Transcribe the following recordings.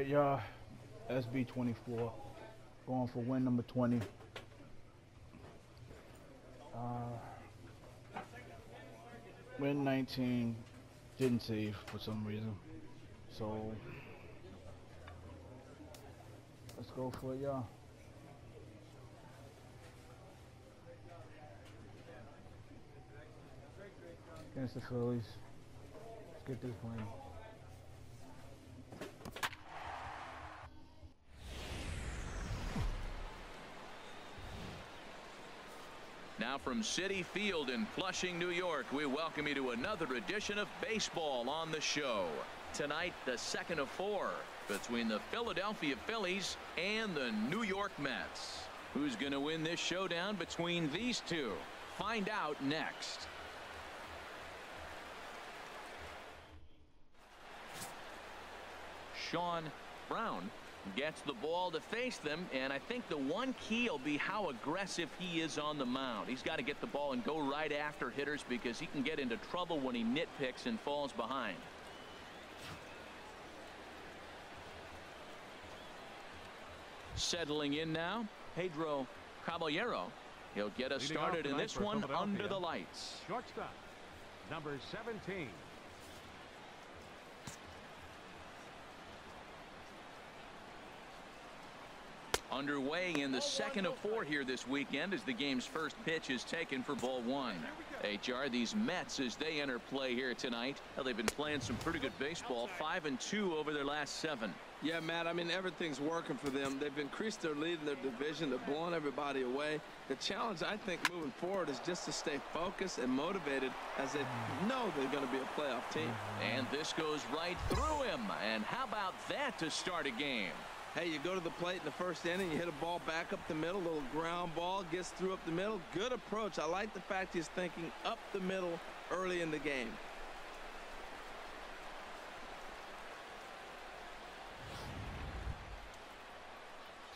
Alright, y'all. SB24. Going for win number 20. Win 19. Didn't save for some reason. So, let's go for it, y'all. Against the Phillies. Let's get this win. Now from Citi Field in Flushing, New York, we welcome you to another edition of baseball on the show. Tonight, the second of 4 between the Philadelphia Phillies and the New York Mets. Who's going to win this showdown between these two? Find out next. Sean Brown gets the ball to face them, and I think the one key will be how aggressive he is on the mound. He's got to get the ball and go right after hitters because he can get into trouble when he nitpicks and falls behind. Settling in now, Pedro Caballero. He'll get us started in this one under the lights. Shortstop, number 17. Underway in the second of 4 here this weekend as the game's first pitch is taken for ball 1. HR, these Mets, as they enter play here tonight, well, they've been playing some pretty good baseball, 5-2 over their last 7. Yeah, Matt, I mean, everything's working for them. They've increased their lead in their division. They're blowing everybody away. The challenge, I think, moving forward is just to stay focused and motivated as they know they're going to be a playoff team. And this goes right through him. And how about that to start a game? Hey, you go to the plate in the first inning, you hit a ball back up the middle, little ground ball, gets through up the middle. Good approach. I like the fact he's thinking up the middle early in the game.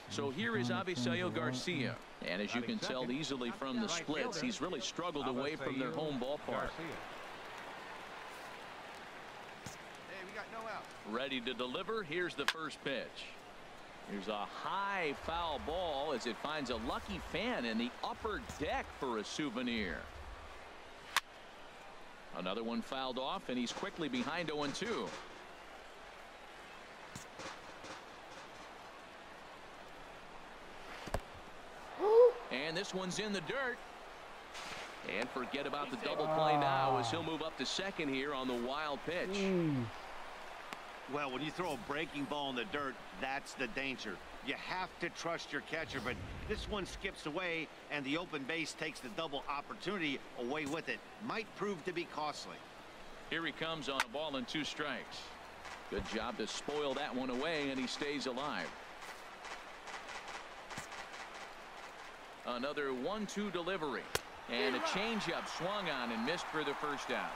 So here is Avisail Garcia. And as you can tell easily from the splits, he's really struggled away from their home ballpark. Hey, we got no out. Ready to deliver. Here's the first pitch. Here's a high foul ball as it finds a lucky fan in the upper deck for a souvenir. Another one fouled off, and he's quickly behind 0-2. And this one's in the dirt. And forget about the double play now as he'll move up to second here on the wild pitch. Well, when you throw a breaking ball in the dirt, that's the danger. You have to trust your catcher, but this one skips away, and the open base takes the double opportunity away with it. Might prove to be costly. Here he comes on a ball and 2 strikes. Good job to spoil that one away, and he stays alive. Another 1-2 delivery. And a changeup swung on and missed for the first out.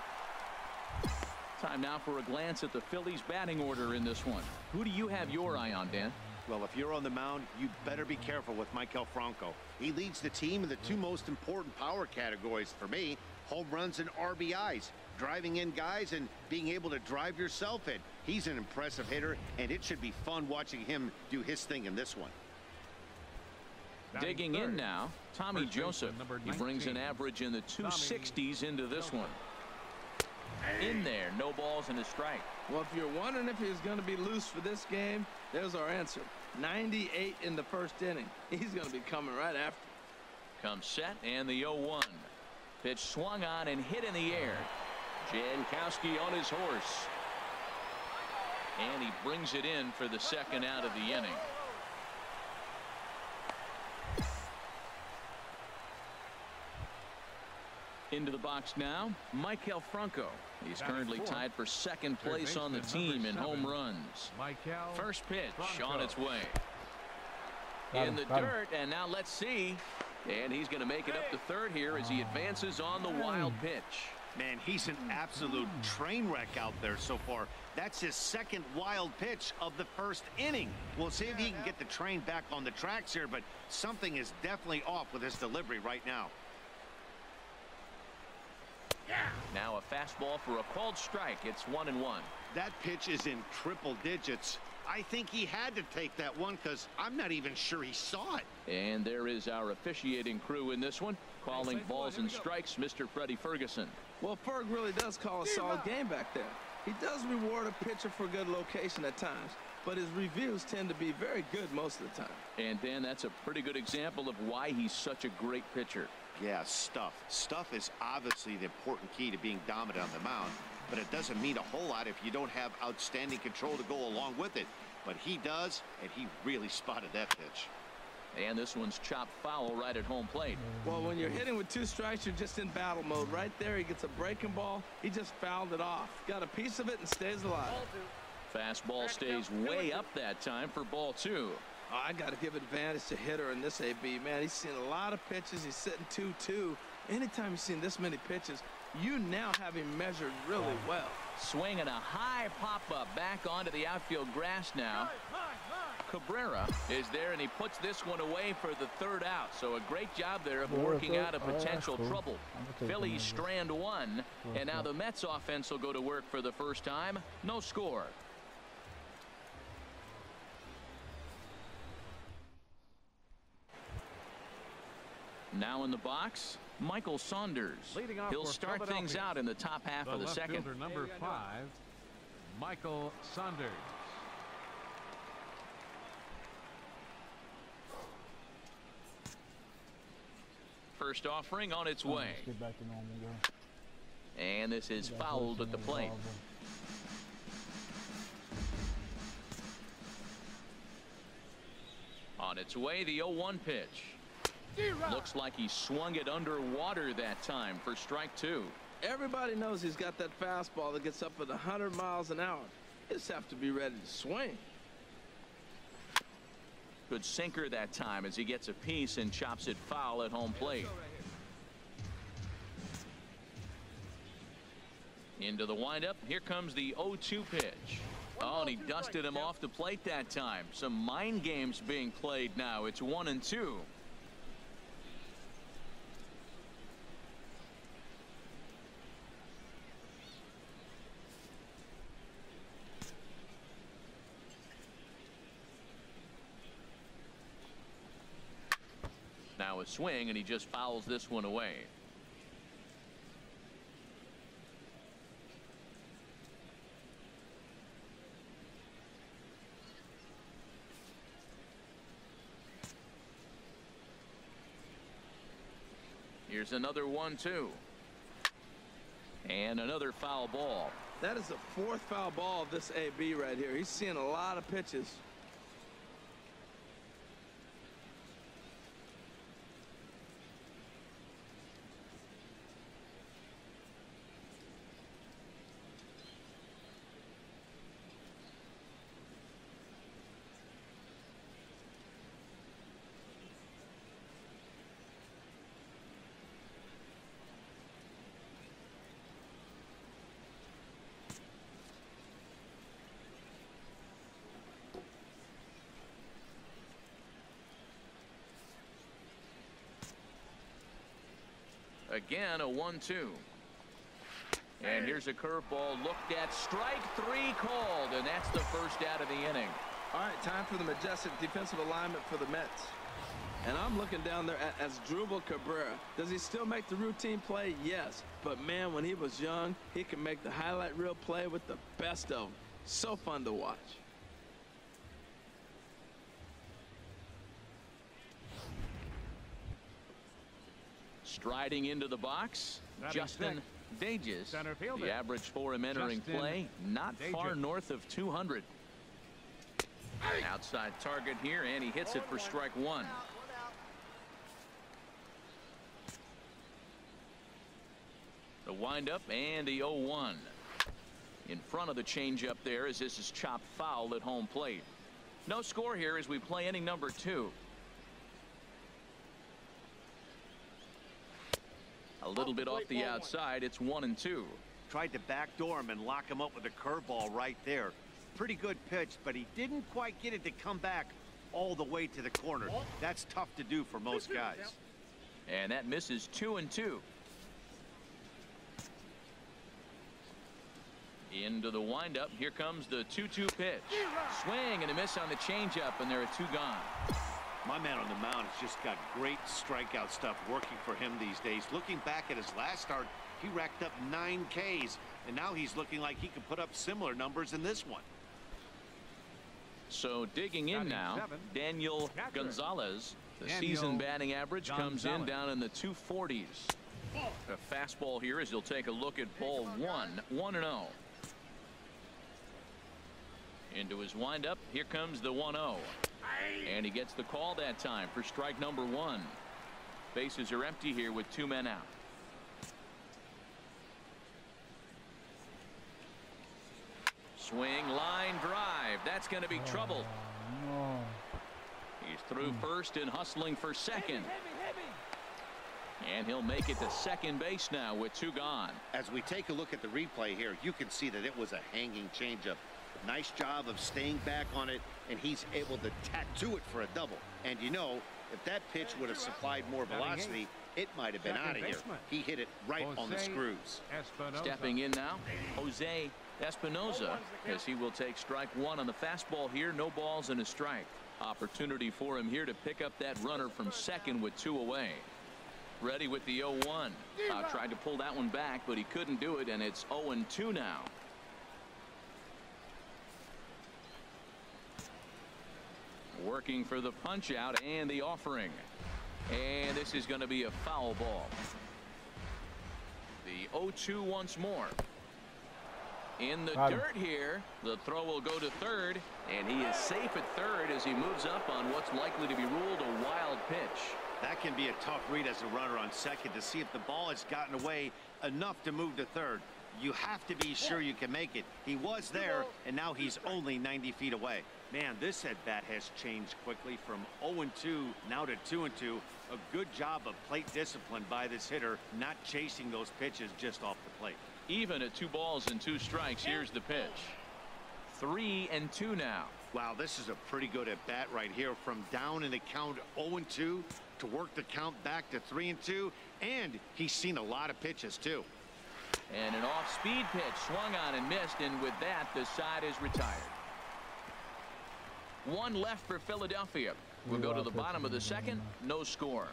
Time now for a glance at the Phillies batting order in this one. Who do you have your eye on, Dan? Well, if you're on the mound, you better be careful with Maikel Franco. He leads the team in the 2 most important power categories for me, home runs and RBIs. Driving in guys and being able to drive yourself in. He's an impressive hitter, and it should be fun watching him do his thing in this one. Digging in now, Tommy Joseph. He brings an average in the 260s into this one. In there, no balls and a strike. Well, if you're wondering if he's going to be loose for this game, there's our answer. 98 in the first inning. He's going to be coming right after. Comes set and the 0-1. Pitch swung on and hit in the air. Jankowski on his horse. And he brings it in for the second out of the inning. Into the box now, Maikel Franco. He's currently tied for second place on the team in home runs. First pitch on its way. In the dirt, and now let's see. And he's going to make it up to third here as he advances on the wild pitch. Man, he's an absolute train wreck out there so far. That's his second wild pitch of the first inning. We'll see if he can get the train back on the tracks here, but something is definitely off with his delivery right now. Now a fastball for a called strike. It's 1-1. That pitch is in triple digits. I think he had to take that one because I'm not even sure he saw it. And there is our officiating crew in this one, calling balls and strikes, Mr. Freddie Ferguson. Well, Ferg really does call a solid game back there. He does reward a pitcher for good location at times, but his reviews tend to be very good most of the time. And Dan, that's a pretty good example of why he's such a great pitcher. Yeah, stuff. Stuff is obviously the important key to being dominant on the mound, but it doesn't mean a whole lot if you don't have outstanding control to go along with it. But he does, and he really spotted that pitch. And this one's chopped foul right at home plate. Well, when you're hitting with 2 strikes, you're just in battle mode. Right there, he gets a breaking ball. He just fouled it off. Got a piece of it and stays alive. Fastball stays way up that time for ball 2. Oh, I got to give advantage to hitter in this AB. Man, he's seen a lot of pitches. He's sitting 2-2. Anytime you've seen this many pitches, you now have him measured really well. Swinging a high pop-up back onto the outfield grass now. Cabrera is there, and he puts this one away for the 3rd out. So a great job there of working out a potential trouble. Phillies strand 1, and now the Mets offense will go to work for the first time. No score. Now in the box, Michael Saunders. He'll start things out in the top half of the second. Number 5, Michael Saunders. First offering on its way. Let's get back to normal, girl. And this is fouled at the plate. On its way, the 0-1 pitch. Looks like he swung it underwater that time for strike 2. Everybody knows he's got that fastball that gets up at 100 miles an hour. You just have to be ready to swing. Good sinker that time as he gets a piece and chops it foul at home plate. Into the windup. Here comes the 0-2 pitch. Oh, and he dusted him off the plate that time. Some mind games being played now. It's 1-2. Now a swing, and he just fouls this one away. Here's another 1-2. And another foul ball. That is the 4th foul ball of this AB right here. He's seeing a lot of pitches. Again, a 1-2. And here's a curveball looked at. Strike 3 called, and that's the first out of the inning. All right, time for the majestic defensive alignment for the Mets. And I'm looking down there at Asdrubal Cabrera. Does he still make the routine play? Yes. But, man, when he was young, he could make the highlight reel play with the best of them. So fun to watch. Striding into the box, Justin Dages. The average for him entering play, not far north of 200. Outside target here, and he hits it for strike 1. The windup and the 0-1. In front of the changeup there as this is chopped foul at home plate. No score here as we play inning number 2. A little bit off the outside. It's 1-2. Tried to backdoor him and lock him up with a curveball right there. Pretty good pitch, but he didn't quite get it to come back all the way to the corner. That's tough to do for most guys. And that misses 2-2. Into the windup. Here comes the 2-2 pitch. Swing and a miss on the changeup, and there are 2 gone. My man on the mound has just got great strikeout stuff working for him these days. Looking back at his last start, he racked up 9 Ks, and now he's looking like he could put up similar numbers in this one. So digging in now, Daniel Gonzalez. The season batting average comes in down in the 240s. A fastball here as he'll take a look at ball 1, 1-0. Into his windup. Here comes the 1-0. And he gets the call that time for strike number 1. Bases are empty here with 2 men out. Swing, line drive. That's going to be trouble. No. He's through first and hustling for second. And he'll make it to second base now with 2 gone. As we take a look at the replay here, you can see that it was a hanging changeup. Nice job of staying back on it, and he's able to tattoo it for a double. And you know, if that pitch would have supplied more velocity, it might have been out of here. He hit it right on the screws. Stepping in now, Jose Espinoza, as he will take strike 1 on the fastball here. No balls and a strike. Opportunity for him here to pick up that runner from second with 2 away. Ready with the 0-1. Tried to pull that one back, but he couldn't do it, and it's 0-2 now. Working for the punch out and the offering. And this is going to be a foul ball. The 0-2 once more. In the dirt here. The throw will go to third, and he is safe at third as he moves up on what's likely to be ruled a wild pitch. That can be a tough read as a runner on second to see if the ball has gotten away enough to move to third. You have to be sure you can make it. He was there, and now he's only 90 feet away. Man, this at-bat has changed quickly from 0-2 now to 2-2. A good job of plate discipline by this hitter, not chasing those pitches just off the plate. Even at 2 balls and 2 strikes, here's the pitch. 3-2 now. Wow, this is a pretty good at-bat right here. From down in the count 0-2 to work the count back to 3-2, and he's seen a lot of pitches too. And an off-speed pitch swung on and missed, and with that, the side is retired. 1 left for Philadelphia. We'll go to the bottom of the second. No score.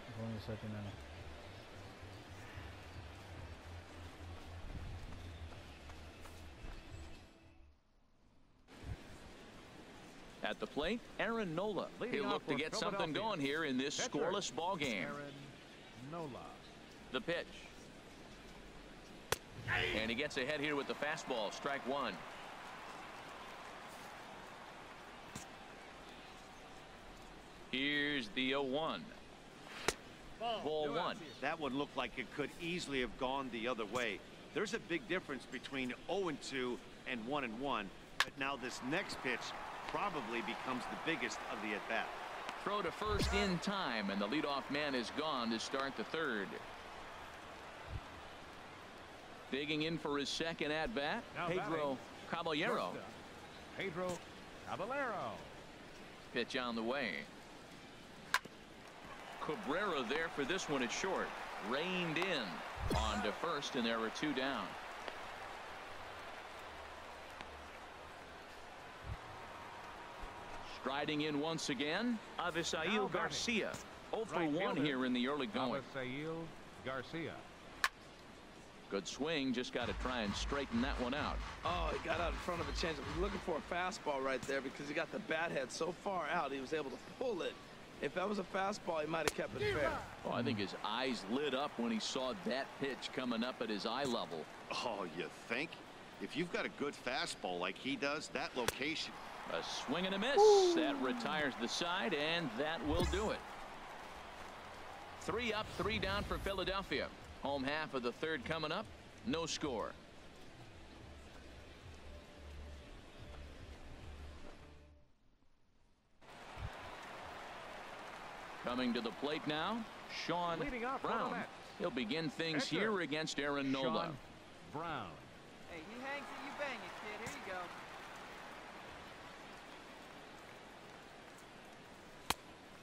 At the plate, Aaron Nola. He'll look to get something going here in this scoreless ball game. The pitch. And he gets ahead here with the fastball. Strike 1. Here's the 0-1. Ball 1. That one looked like it could easily have gone the other way. There's a big difference between 0-2 and 1-1, but now this next pitch probably becomes the biggest of the at-bat. Throw to first in time, and the leadoff man is gone to start the third. Digging in for his second at-bat, Pedro Caballero. Pedro Caballero. Pitch on the way. Cabrera there for this one at short. Reined in on to first, and there were 2 down. Striding in once again, Avisail Garcia. 0 for 1 here in the early going. Avisail Garcia. Good swing, just got to try and straighten that one out. Oh, he got out in front of a changeup. He's looking for a fastball right there because he got the bat head so far out he was able to pull it. If that was a fastball, he might have kept it fair. Well, I think his eyes lit up when he saw that pitch coming up at his eye level. Oh, you think? If you've got a good fastball like he does, that location. A swing and a miss. That retires the side, and that will do it. 3 up, 3 down for Philadelphia. Home half of the third coming up. No score. Coming to the plate now, Sean Brown. He'll begin things here against Aaron Nola. Brown. Hey, he hangs it, you bang it, kid. Here you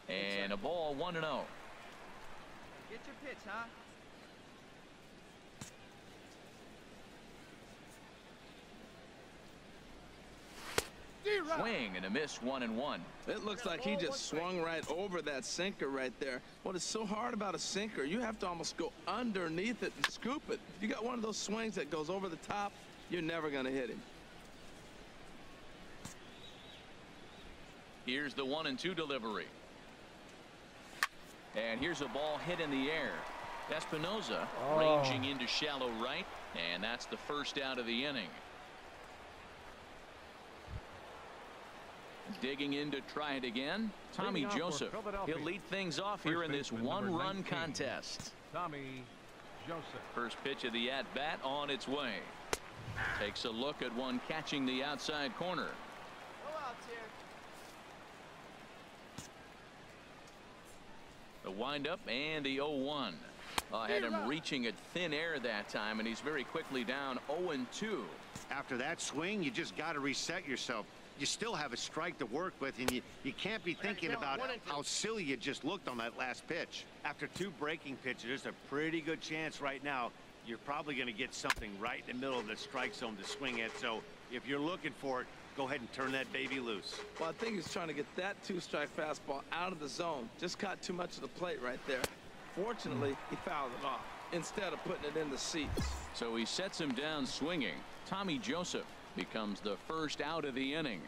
go. And a ball 1-0. Get your pitch, huh? Swing and a miss, 1-1. It looks like he just swung right over that sinker right there. What is so hard about a sinker, you have to almost go underneath it and scoop it. If you got one of those swings that goes over the top, you're never going to hit him. Here's the 1-2 delivery. And here's a ball hit in the air. Espinosa ranging into shallow right, and that's the first out of the inning. Digging in to try it again, Tommy Joseph. He'll lead things off here in this one-run contest. Tommy Joseph. First pitch of the at-bat on its way. Takes a look at one catching the outside corner. Go out here. The windup and the 0-1. Had him reaching at thin air that time, and he's very quickly down 0-2. After that swing, you just got to reset yourself. You still have a strike to work with, and you can't be thinking about how silly you just looked on that last pitch. After 2 breaking pitches, there's a pretty good chance right now you're probably going to get something right in the middle of the strike zone to swing at. So if you're looking for it, go ahead and turn that baby loose. Well, I think he's trying to get that 2-strike fastball out of the zone. Just caught too much of the plate right there. Fortunately, he fouled it off instead of putting it in the seats. So he sets him down swinging. Tommy Joseph becomes the first out of the inning.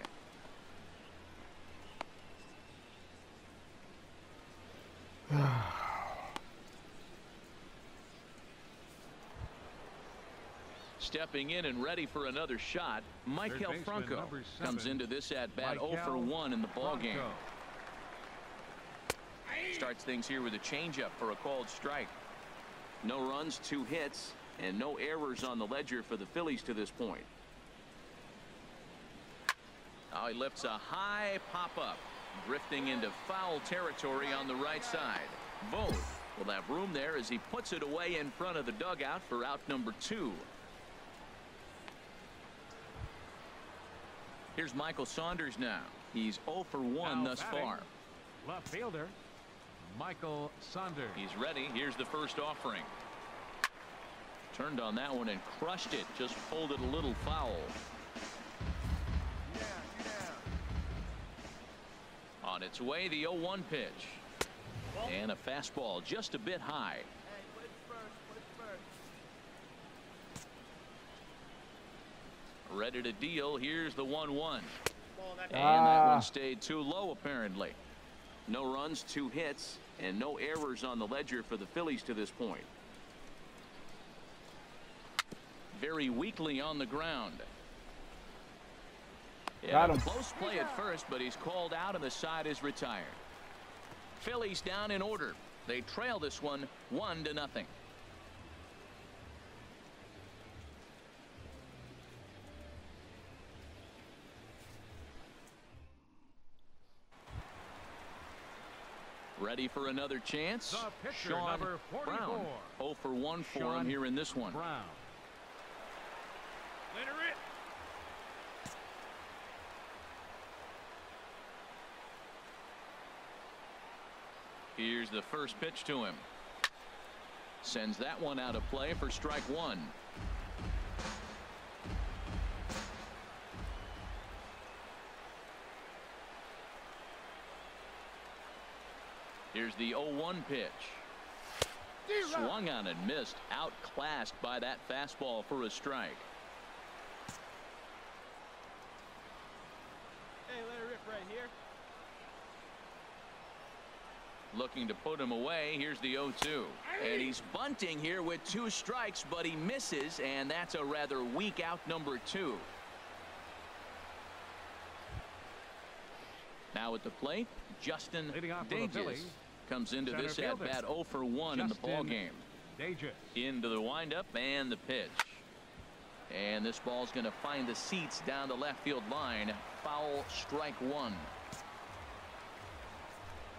Stepping in and ready for another shot, Michael Franco comes into this at-bat 0 for 1 in the ballgame. Starts things here with a changeup for a called strike. No runs, 2 hits, and no errors on the ledger for the Phillies to this point. Now he lifts a high pop-up, drifting into foul territory on the right side. Both will have room there as he puts it away in front of the dugout for out number 2. Here's Michael Saunders now. He's 0 for 1 thus far. Left fielder Michael Saunders. He's ready. Here's the first offering. Turned on that one and crushed it. Just folded a little foul. On its way, the 0-1 pitch. And a fastball just a bit high. Hey, put it first. Ready to deal. Here's the 1-1. And that one stayed too low apparently. No runs, 2 hits, and no errors on the ledger for the Phillies to this point. Very weakly on the ground. Got him. Close play at first, but he's called out and the side is retired. Phillies down in order. They trail this one 1-0. Ready for another chance. The pitcher, Sean number 44. Brown. 0 for 1 for him here in this one. Brown. Here's the first pitch to him. Sends that one out of play for strike 1. Here's the 0-1 pitch. Swung on and missed. Outclassed by that fastball for a strike. Hey, let it rip right here. Looking to put him away. Here's the 0-2. And he's bunting here with 2 strikes, but he misses, and that's a rather weak out number 2. Now at the plate, Justin Dages comes into this at-bat 0 for 1 in the ballgame. Into the windup and the pitch. And this ball's going to find the seats down the left field line. Foul, strike 1.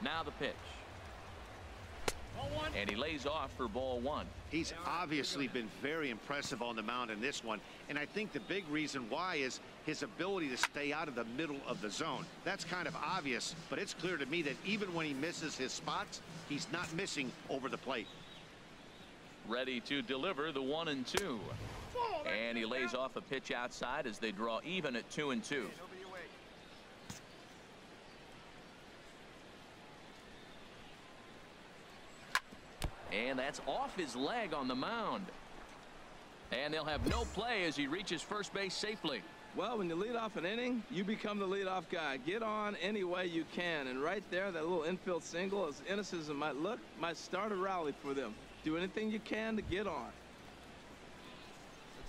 Now the pitch. And he lays off for ball 1. He's obviously been very impressive on the mound in this one, and I think the big reason why is his ability to stay out of the middle of the zone. That's kind of obvious, but it's clear to me that even when he misses his spots, he's not missing over the plate. Ready to deliver the 1-2. And he lays off a pitch outside as they draw even at 2-2. And that's off his leg on the mound. And they'll have no play as he reaches first base safely. Well, when you lead off an inning, you become the leadoff guy. Get on any way you can. And right there, that little infield single, as innocent as it might look, might start a rally for them. Do anything you can to get on.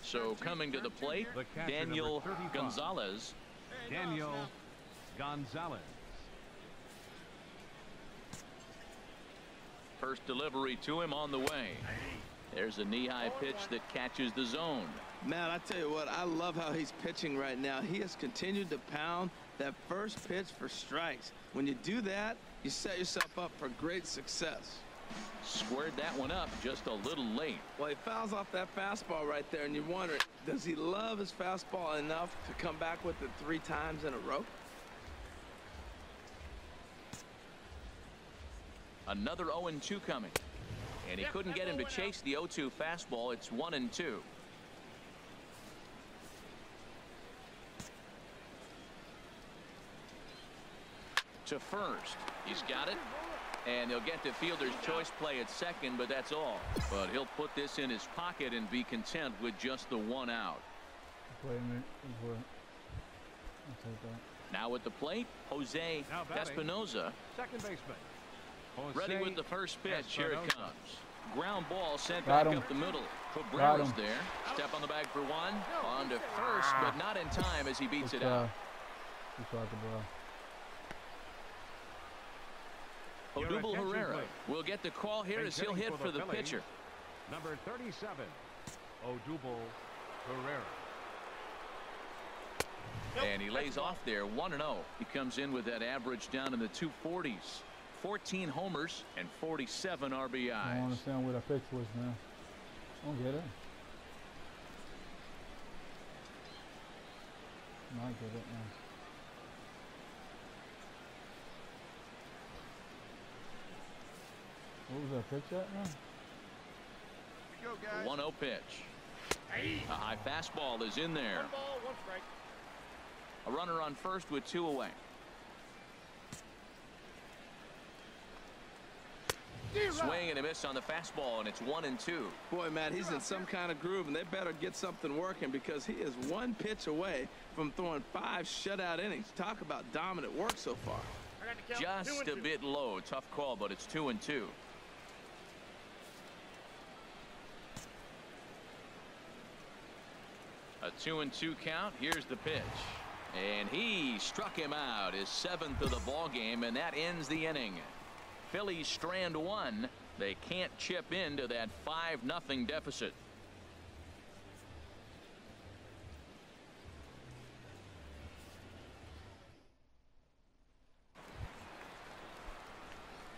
So coming to the plate, The catcher, Daniel number 35. Gonzalez. Daniel Gonzalez. First delivery to him on the way. There's a knee-high pitch that catches the zone. Man, I tell you what, I love how he's pitching right now. He has continued to pound that first pitch for strikes. When you do that, you set yourself up for great success. Squared that one up just a little late. Well, he fouls off that fastball right there, and you wonder, does he love his fastball enough to come back with it 3 times in a row? Another 0-2 coming. And he couldn't get him to chase the 0-2 fastball. It's 1-2. To first. He's got it. And he'll get the fielder's choice play at second, but that's all. But he'll put this in his pocket and be content with just the 1 out. Wait a minute. I'll take that. Now at the plate, Jose Now batting. Espinoza. Second baseman. Jose Ready with the first pitch. Here it Espinoza. comes. Ground ball sent Got back him. up the middle. Got Cabrera's him. there. Step on the bag for 1. On to first, but not in time as he beats it out. Good try, Cabral. Your Odubel attention, Herrera please. will get the call here as he'll Hitting hit for for the the Phillies. pitcher. Number 37, Odubel Herrera. And he lays off there 1-0. He comes in with that average down in the 240s. 14 homers and 47 I don't RBIs. understand where that pitch was, man. I don't get it. No, I get it, man. What was that pitch at, man? Go, guys. 1-0 pitch. A high fastball is in there. 1 ball, 1 strike. A runner on first with 2 away. Swing and a miss on the fastball, and it's 1-2. Boy, Matt, he's in some kind of groove, and they better get something working because he is 1 pitch away from throwing 5 shutout innings. Talk about dominant work so far. I got the count. Just 2 a and 2. bit low. Tough call, but it's 2-2. A 2-2 count. Here's the pitch. And he struck him out, his 7th of the ball game, and that ends the inning. Phillies strand 1. They can't chip into that 5-0 deficit.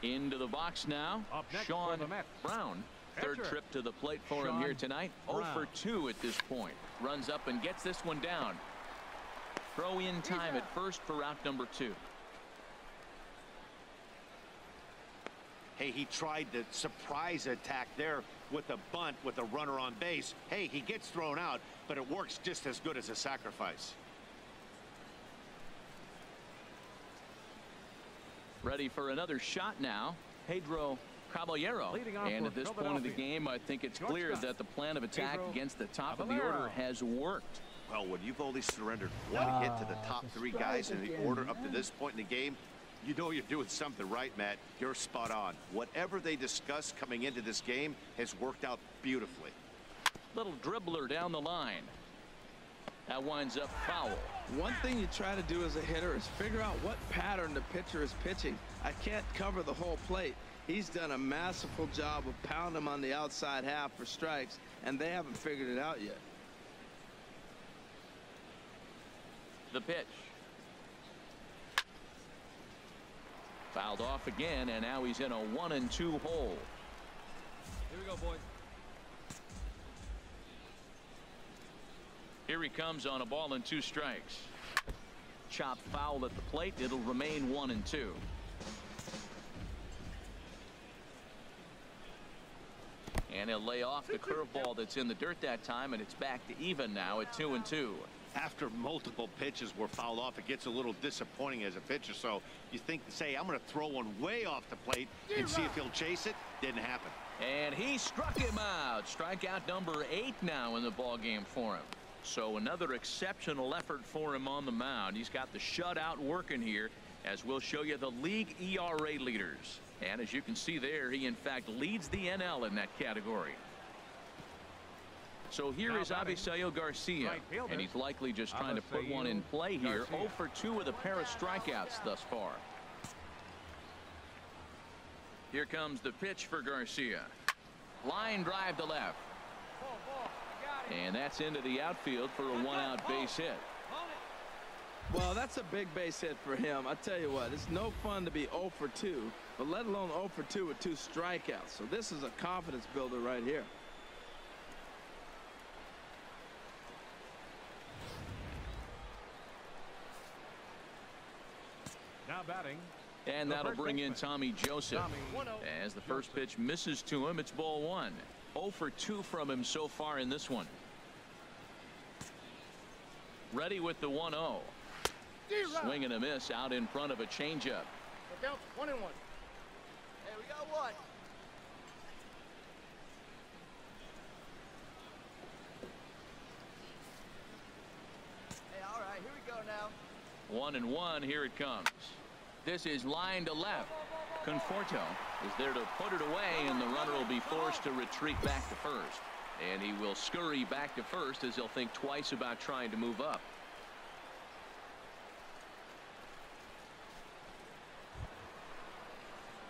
Into the box now, Up next Sean for the Mets. Brown. Third Pitcher. trip to the plate for him Sean here tonight. 0 for Brown. 2 at this point. Runs up and gets this one down. Throw in time at first for route number 2. Hey, he tried the surprise attack there with a bunt with a runner on base. Hey, he gets thrown out, but it works just as good as a sacrifice. Ready for another shot now. Pedro Caballero. Leading off And for at this point of the Philadelphia. game, I think it's clear Shortstop, that the plan of attack Pedro against the top of the Caballero. order has worked. Well, when you've only surrendered 1 hit to the top 3 guys in the order up to this point in the game, you know you're doing something right, Matt. You're spot on. Whatever they discussed coming into this game has worked out beautifully. Little dribbler down the line. That winds up foul. One thing you try to do as a hitter is figure out what pattern the pitcher is pitching. I can't cover the whole plate. He's done a masterful job of pounding him on the outside half for strikes, and they haven't figured it out yet. The pitch. Fouled off again, and now he's in a 1-2 hole. Here we go, boys. Here he comes on a ball and 2 strikes. Chopped foul at the plate. It'll remain 1-2. And he'll lay off the curveball that's in the dirt that time, and it's back to even now at 2-2. after multiple pitches were fouled off, it gets a little disappointing as a pitcher. So you think, say, I'm going to throw one way off the plate and see if he'll chase it. Didn't happen. And he struck him out. Strikeout number 8 now in the ball game for him. So another exceptional effort for him on the mound. He's got the shutout working here, as we'll show you the league ERA leaders. And as you can see there, he in fact leads the NL in that category. So here is Avisail Garcia, and he's likely just trying to put one in play here. 0 for 2 with a pair of strikeouts thus far. Here comes the pitch for Garcia. Line drive to left. And that's into the outfield for a 1-out base hit. Well, that's a big base hit for him. I tell you what, it's no fun to be 0 for 2, but let alone 0 for 2 with 2 strikeouts. So this is a confidence builder right here. Now batting. And that'll bring in Tommy Joseph. As the first pitch misses to him, it's ball 1. 0 for 2 from him so far in this one. Ready with the 1-0. Swing and a miss out in front of a changeup. Down 1-1. Hey, we got one. Hey, all right, here we go now. 1-1, here it comes. This is line to left. Conforto is there to put it away, and the runner will be forced to retreat back to first. And he will scurry back to first as he'll think twice about trying to move up.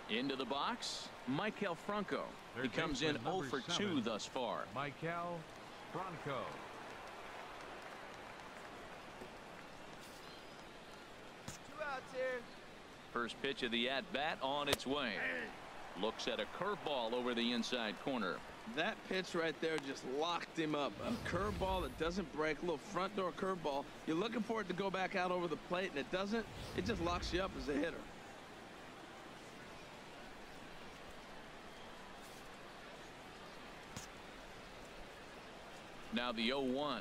Into the box, Maikel Franco. He comes in 0 for 2 thus far. Maikel Franco. Two outs here. First pitch of the at-bat on its way. Looks at a curveball over the inside corner. That pitch right there just locked him up. A curveball that doesn't break, a little front door curveball. You're looking for it to go back out over the plate, and it doesn't. It just locks you up as a hitter. Now the 0-1.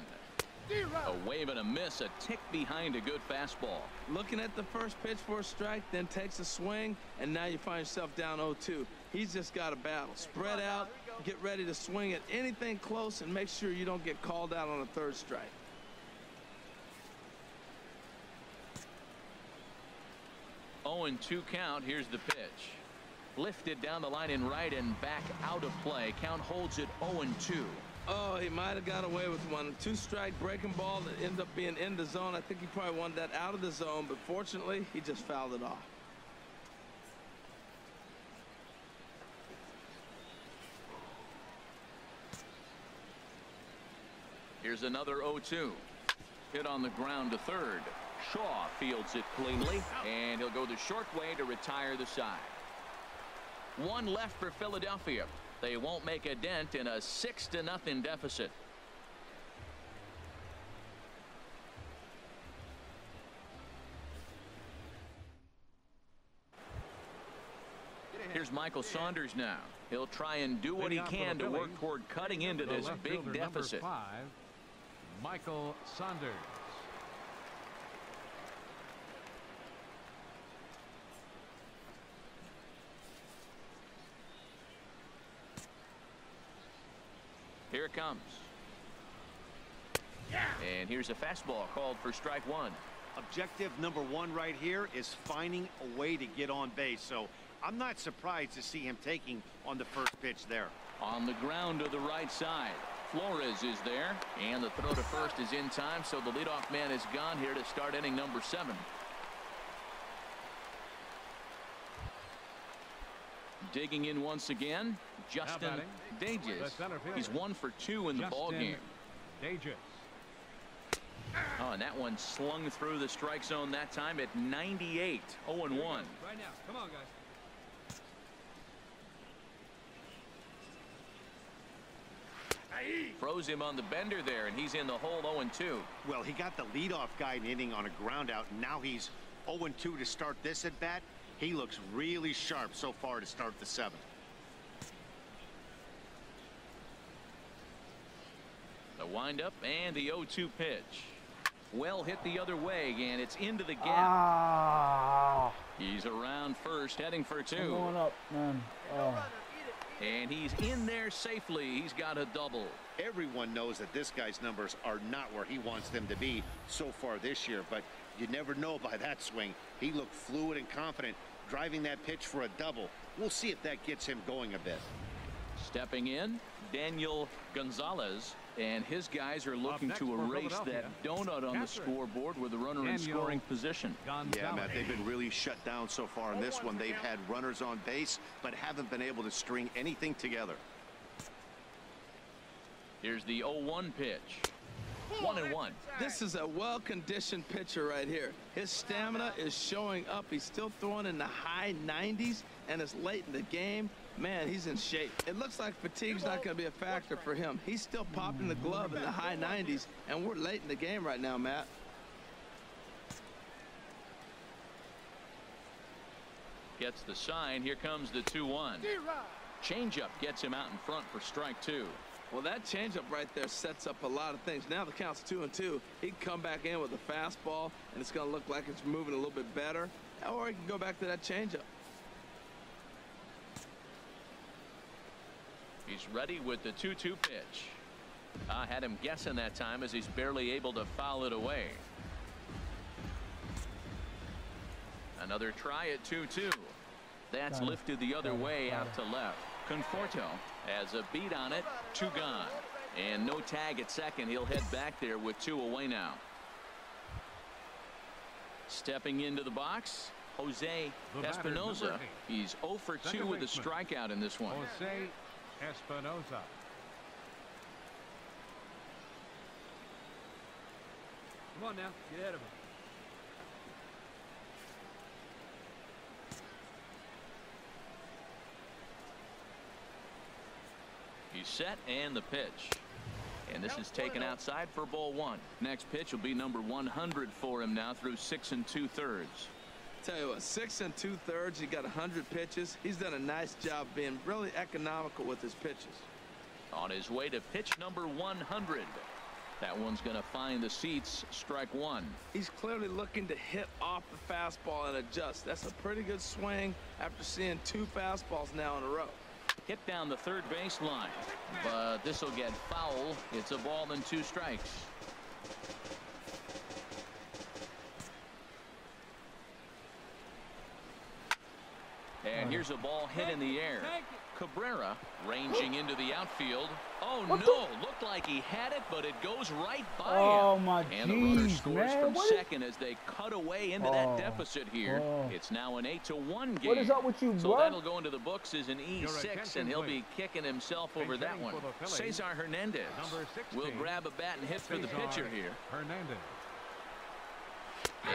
A wave and a miss, a tick behind a good fastball. Looking at the first pitch for a strike, then takes a swing, and now you find yourself down 0-2. He's just got a battle. Spread out, get ready to swing at anything close, and make sure you don't get called out on a third strike. Oh, and 2 count. Here's the pitch. Lifted down the line in right and back out of play. Count holds it 0-2. Oh, he might have got away with one. 2-strike breaking ball that ended up being in the zone. I think he probably wanted that out of the zone, but fortunately, he just fouled it off. Here's another 0-2. Hit on the ground to third. Shaw fields it cleanly, and he'll go the short way to retire the side. 1 left for Philadelphia. They won't make a dent in a 6-0 deficit. Here's Michael Saunders now. He'll try and do what he can to work toward cutting into this big deficit. 5, Michael Saunders. Here it comes. And here's a fastball called for strike 1. Objective number 1 right here is finding a way to get on base. So I'm not surprised to see him taking on the first pitch there. On the ground to the right side. Flores is there, and the throw to first is in time, so the leadoff man is gone here to start inning number 7. Digging in once again, Justin Dages. He's 1 for 2 in the ball game. Dages. Oh, and that one slung through the strike zone that time at 98. 0-1. Right now. Come on, guys. Froze him on the bender there, and he's in the hole 0-2. Well, he got the leadoff guy in inning on a ground out, and now he's 0-2 to start this at bat. He looks really sharp so far to start the 7th. The windup and the 0-2 pitch. Well hit the other way, and it's into the gap. He's around first, heading for 2. I'm going up, man. And he's in there safely. He's got a double. Everyone knows that this guy's numbers are not where he wants them to be so far this year, but you never know by that swing. He looked fluid and confident driving that pitch for a double. We'll see if that gets him going a bit. Stepping in, Daniel Gonzalez, and his guys are looking to erase that donut on the scoreboard with the runner in scoring position. Yeah, Matt, they've been really shut down so far in this one. They've had runners on base, but haven't been able to string anything together. Here's the 0-1 pitch. 1-1. This is a well-conditioned pitcher right here. His stamina is showing up. He's still throwing in the high 90s, and it's late in the game. Man, he's in shape. It looks like fatigue's not going to be a factor for him. He's still popping the glove in the high 90s, and we're late in the game right now, Matt. Gets the sign. Here comes the 2-1. Changeup gets him out in front for strike 2. Well, that changeup right there sets up a lot of things. Now the count's 2-2. He can come back in with a fastball, and it's going to look like it's moving a little bit better. Or he can go back to that changeup. He's ready with the 2-2 pitch. I had him guessing that time as he's barely able to foul it away. Another try at 2-2. That's lifted the other way out to left. Conforto has a beat on it. 2 gone. And no tag at second. He'll head back there with 2 away now. Stepping into the box, Jose Espinoza. He's 0 for 2 with a strikeout in this one. Jose Espinoza. Come on now, get ahead of him. He's set, and the pitch. And this is taken outside for ball 1. Next pitch will be number 100 for him now through 6 2/3. Tell you what, 6 2/3. He got 100 pitches. He's done a nice job being really economical with his pitches. On his way to pitch number 100. That one's going to find the seats. Strike 1. He's clearly looking to hit off the fastball and adjust. That's a pretty good swing after seeing 2 fastballs now in a row. Hit down the third base line, but this will get foul. It's a ball and 2 strikes. And here's a ball hit in the air. Cabrera ranging into the outfield. Oh no, looked like he had it, but it goes right by him. My and the runner scores from second as they cut away into that deficit here. It's now an 8-1 game. What is up with you, so bro? That'll go into the books as an E6, and he'll be kicking himself over that one. Cesar Hernandez will grab a bat and hit for the pitcher here. Hernandez.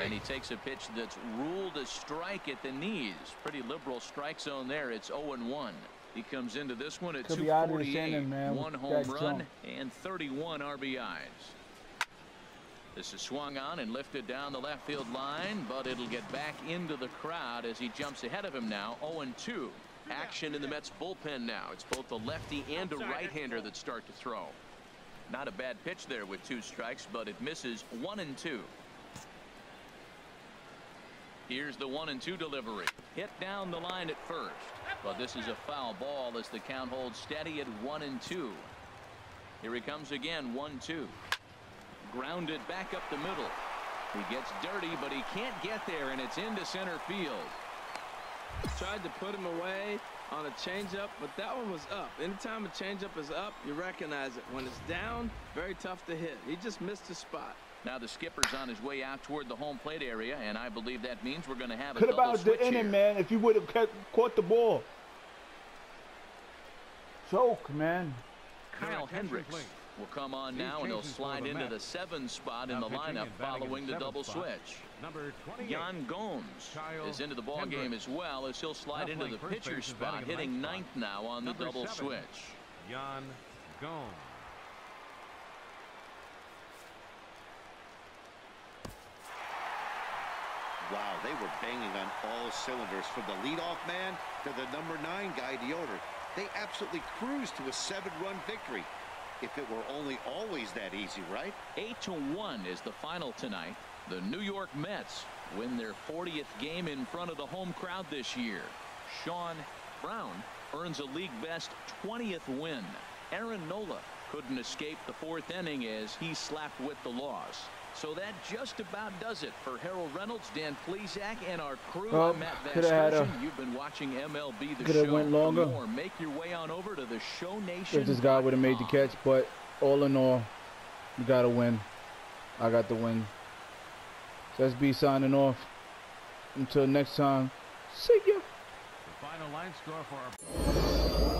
And he takes a pitch that's ruled a strike at the knees. Pretty liberal strike zone there. It's 0-1. He comes into this one at 248, 1 home run and 31 RBIs. This is swung on and lifted down the left field line, but it'll get back into the crowd as he jumps ahead of him now. 0-2. Action in the Mets bullpen now. It's both a lefty and a right-hander that start to throw. Not a bad pitch there with 2 strikes, but it misses 1-2. Here's the 1-2 delivery. Hit down the line at first. But this is a foul ball as the count holds steady at 1-2. Here he comes again, 1-2. Grounded back up the middle. He gets dirty, but he can't get there, and it's into center field. Tried to put him away on a changeup, but that one was up. Anytime a changeup is up, you recognize it. When it's down, very tough to hit. He just missed his spot. Now the skipper's on his way out toward the home plate area, and I believe that means we're going to have a double switch. Could have switch about the inning, here. man, if you would have caught the ball. Choke, man. Kyle Hendricks will come on now, and he'll slide into the 7 spot in the lineup following the double switch. Yan Gomes is into the ball game as well, as he'll slide into the pitcher's spot, hitting 9th now on the double switch. Yan Gomes. Wow, they were banging on all cylinders from the leadoff man to the number 9 guy, Deoder. They absolutely cruised to a 7-run victory. if it were only always that easy, right? 8-1 is the final tonight. The New York Mets win their 40th game in front of the home crowd this year. Sean Brown earns a league-best 20th win. Aaron Nola couldn't escape the 4th inning as he slapped with the loss. So that just about does it for Harold Reynolds, Dan Plesac, and our crew. I'm Matt Vasgersian. You've been watching MLB The Show. Went longer. For more, make your way on over to the Show Nation. If this guy would have made the catch, but all in all, you got to win. I got the win. So SB signing off. Until next time, see ya. The final line score for our